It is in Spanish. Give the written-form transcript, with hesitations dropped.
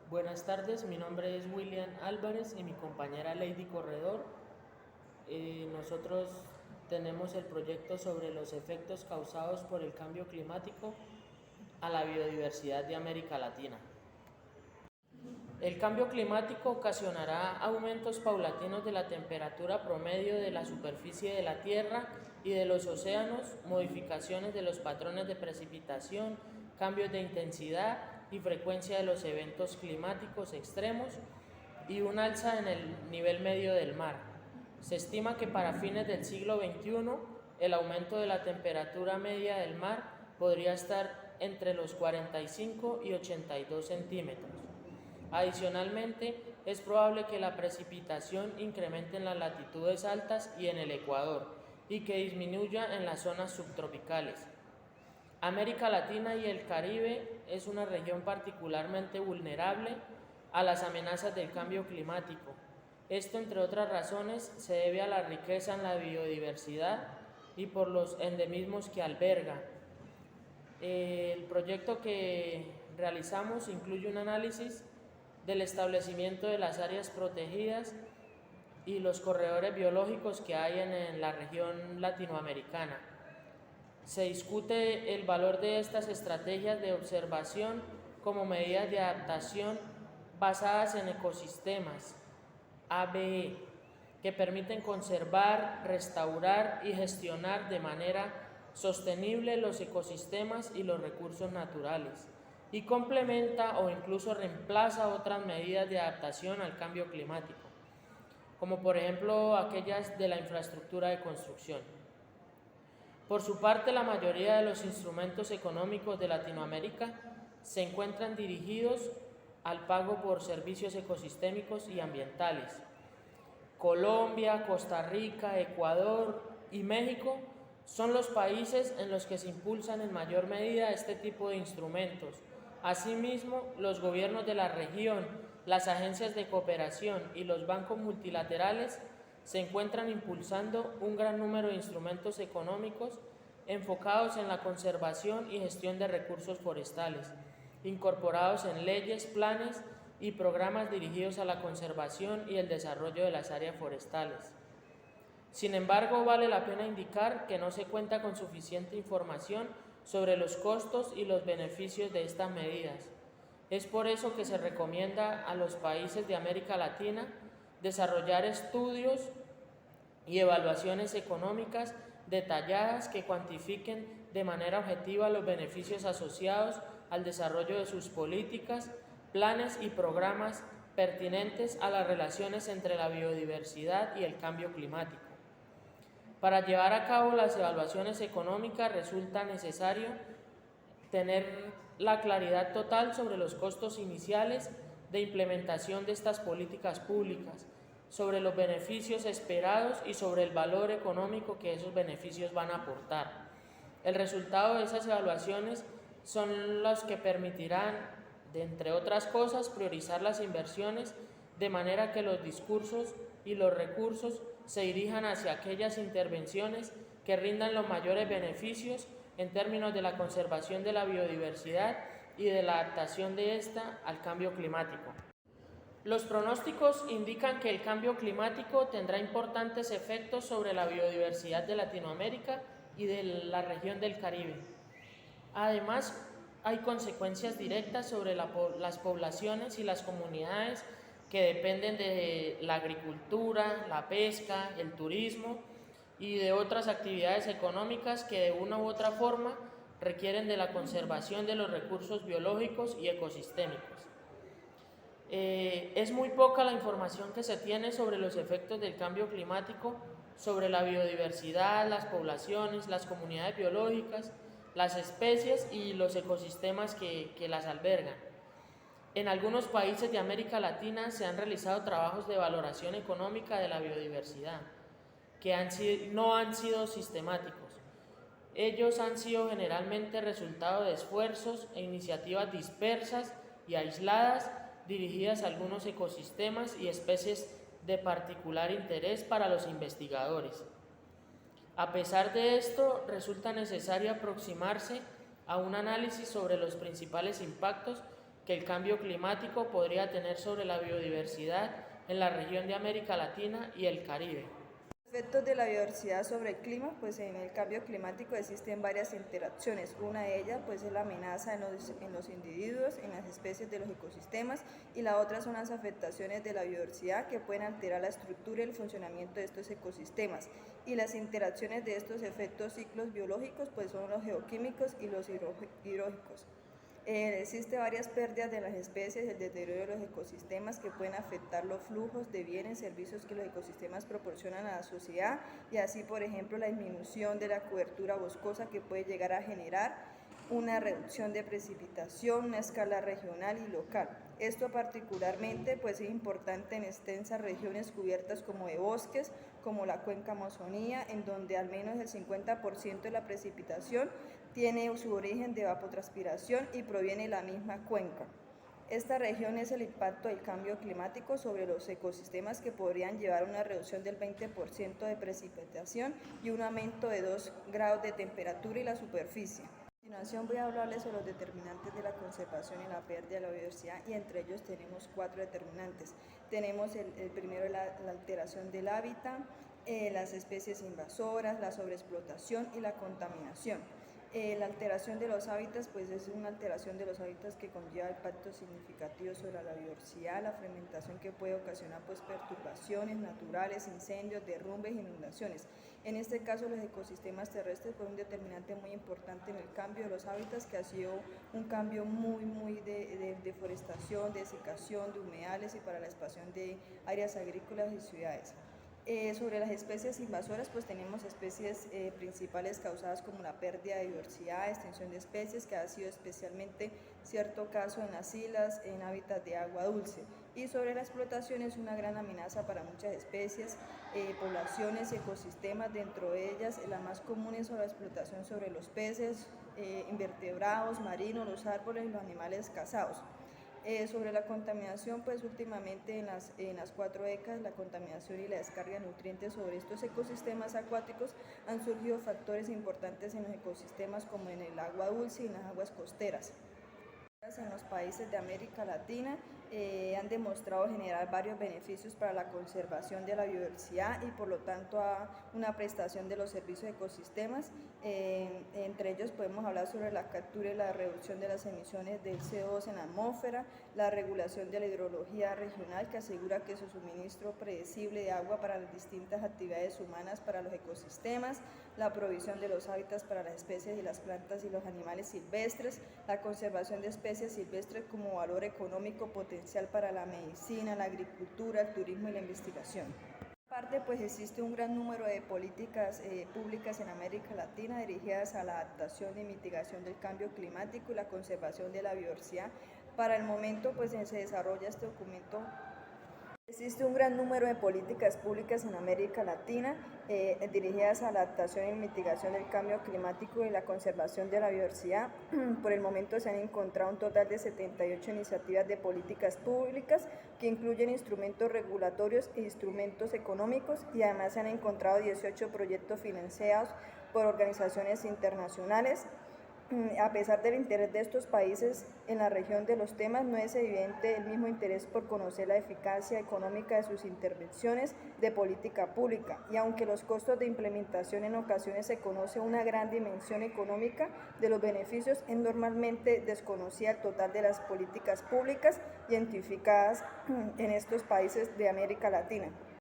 Buenas tardes, mi nombre es William Álvarez y mi compañera Lady Corredor. Nosotros tenemos el proyecto sobre los efectos causados por el cambio climático a la biodiversidad de América Latina. El cambio climático ocasionará aumentos paulatinos de la temperatura promedio de la superficie de la Tierra y de los océanos, modificaciones de los patrones de precipitación, cambios de intensidad y frecuencia de los eventos climáticos extremos y un alza en el nivel medio del mar. Se estima que para fines del siglo XXI el aumento de la temperatura media del mar podría estar entre los 45 y 82 centímetros. Adicionalmente, es probable que la precipitación incremente en las latitudes altas y en el Ecuador, y que disminuya en las zonas subtropicales. América Latina y el Caribe es una región particularmente vulnerable a las amenazas del cambio climático. Esto, entre otras razones, se debe a la riqueza en la biodiversidad y por los endemismos que alberga. El proyecto que realizamos incluye un análisis del establecimiento de las áreas protegidas y los corredores biológicos que hay en la región latinoamericana. Se discute el valor de estas estrategias de observación como medidas de adaptación basadas en ecosistemas, ABE, que permiten conservar, restaurar y gestionar de manera sostenible los ecosistemas y los recursos naturales, y complementa o incluso reemplaza otras medidas de adaptación al cambio climático, como por ejemplo aquellas de la infraestructura de construcción. Por su parte, la mayoría de los instrumentos económicos de Latinoamérica se encuentran dirigidos al pago por servicios ecosistémicos y ambientales. Colombia, Costa Rica, Ecuador y México son los países en los que se impulsan en mayor medida este tipo de instrumentos. Asimismo, los gobiernos de la región, las agencias de cooperación y los bancos multilaterales se encuentran impulsando un gran número de instrumentos económicos enfocados en la conservación y gestión de recursos forestales, incorporados en leyes, planes y programas dirigidos a la conservación y el desarrollo de las áreas forestales. Sin embargo, vale la pena indicar que no se cuenta con suficiente información sobre los costos y los beneficios de estas medidas. Es por eso que se recomienda a los países de América Latina desarrollar estudios y evaluaciones económicas detalladas que cuantifiquen de manera objetiva los beneficios asociados al desarrollo de sus políticas, planes y programas pertinentes a las relaciones entre la biodiversidad y el cambio climático. Para llevar a cabo las evaluaciones económicas resulta necesario tener la claridad total sobre los costos iniciales de implementación de estas políticas públicas, sobre los beneficios esperados y sobre el valor económico que esos beneficios van a aportar. El resultado de esas evaluaciones son los que permitirán, de entre otras cosas, priorizar las inversiones de manera que los discursos y los recursos se dirijan hacia aquellas intervenciones que rindan los mayores beneficios en términos de la conservación de la biodiversidad y de la adaptación de esta al cambio climático. Los pronósticos indican que el cambio climático tendrá importantes efectos sobre la biodiversidad de Latinoamérica y de la región del Caribe. Además, hay consecuencias directas sobre las poblaciones y las comunidades que dependen de la agricultura, la pesca, el turismo y de otras actividades económicas que de una u otra forma requieren de la conservación de los recursos biológicos y ecosistémicos. Es muy poca la información que se tiene sobre los efectos del cambio climático sobre la biodiversidad, las poblaciones, las comunidades biológicas, las especies y los ecosistemas que las albergan. En algunos países de América Latina se han realizado trabajos de valoración económica de la biodiversidad, que no han sido sistemáticos. Ellos han sido generalmente resultado de esfuerzos e iniciativas dispersas y aisladas dirigidas a algunos ecosistemas y especies de particular interés para los investigadores. A pesar de esto, resulta necesario aproximarse a un análisis sobre los principales impactos que el cambio climático podría tener sobre la biodiversidad en la región de América Latina y el Caribe. Efectos de la biodiversidad sobre el clima, pues en el cambio climático existen varias interacciones. Una de ellas pues es la amenaza en los individuos, en las especies de los ecosistemas, y la otra son las afectaciones de la biodiversidad que pueden alterar la estructura y el funcionamiento de estos ecosistemas. Y las interacciones de estos efectos ciclos biológicos pues son los geoquímicos y los hidrológicos. Existe varias pérdidas de las especies, el deterioro de los ecosistemas que pueden afectar los flujos de bienes y servicios que los ecosistemas proporcionan a la sociedad, y así, por ejemplo, la disminución de la cobertura boscosa que puede llegar a generar una reducción de precipitación a escala regional y local. Esto particularmente pues es importante en extensas regiones cubiertas como de bosques, como la cuenca amazonía, en donde al menos el 50% de la precipitación tiene su origen de evapotranspiración y proviene de la misma cuenca. Esta región es el impacto del cambio climático sobre los ecosistemas que podrían llevar a una reducción del 20% de precipitación y un aumento de 2 grados de temperatura y la superficie. A continuación voy a hablarles sobre los determinantes de la conservación y la pérdida de la biodiversidad, y entre ellos tenemos 4 determinantes. Tenemos el primero, la alteración del hábitat, las especies invasoras, la sobreexplotación y la contaminación. La alteración de los hábitats pues es una alteración de los hábitats que conlleva impactos significativos sobre la biodiversidad, la fragmentación que puede ocasionar pues perturbaciones naturales, incendios, derrumbes, inundaciones. En este caso los ecosistemas terrestres fueron un determinante muy importante en el cambio de los hábitats, que ha sido un cambio muy de deforestación, de desecación, de humedales y para la expansión de áreas agrícolas y ciudades. Sobre las especies invasoras, pues tenemos especies principales causadas como la pérdida de diversidad, extinción de especies, que ha sido especialmente cierto caso en las islas, en hábitats de agua dulce. Y sobre la explotación es una gran amenaza para muchas especies, poblaciones y ecosistemas. Dentro de ellas, la más común es la explotación sobre los peces, invertebrados, marinos, los árboles y los animales cazados. Sobre la contaminación, pues últimamente en las 4 décadas, la contaminación y la descarga de nutrientes sobre estos ecosistemas acuáticos han surgido factores importantes en los ecosistemas, como en el agua dulce y en las aguas costeras. En los países de América Latina han demostrado generar varios beneficios para la conservación de la biodiversidad y por lo tanto a una prestación de los servicios de ecosistemas. Entre ellos podemos hablar sobre la captura y la reducción de las emisiones del CO2 en la atmósfera, la regulación de la hidrología regional que asegura que su suministro predecible de agua para las distintas actividades humanas para los ecosistemas, la provisión de los hábitats para las especies y las plantas y los animales silvestres, la conservación de especies silvestres como valor económico potencial para la medicina, la agricultura, el turismo y la investigación. Aparte, pues existe un gran número de políticas públicas en América Latina dirigidas a la adaptación y mitigación del cambio climático y la conservación de la biodiversidad. Para el momento, pues se desarrolla este documento. Existe un gran número de políticas públicas en América Latina dirigidas a la adaptación y mitigación del cambio climático y la conservación de la biodiversidad. Por el momento se han encontrado un total de 78 iniciativas de políticas públicas que incluyen instrumentos regulatorios e instrumentos económicos, y además se han encontrado 18 proyectos financiados por organizaciones internacionales. A pesar del interés de estos países en la región de los temas, no es evidente el mismo interés por conocer la eficacia económica de sus intervenciones de política pública, y aunque los costos de implementación en ocasiones se conoce una gran dimensión económica de los beneficios, es normalmente desconocida el total de las políticas públicas identificadas en estos países de América Latina.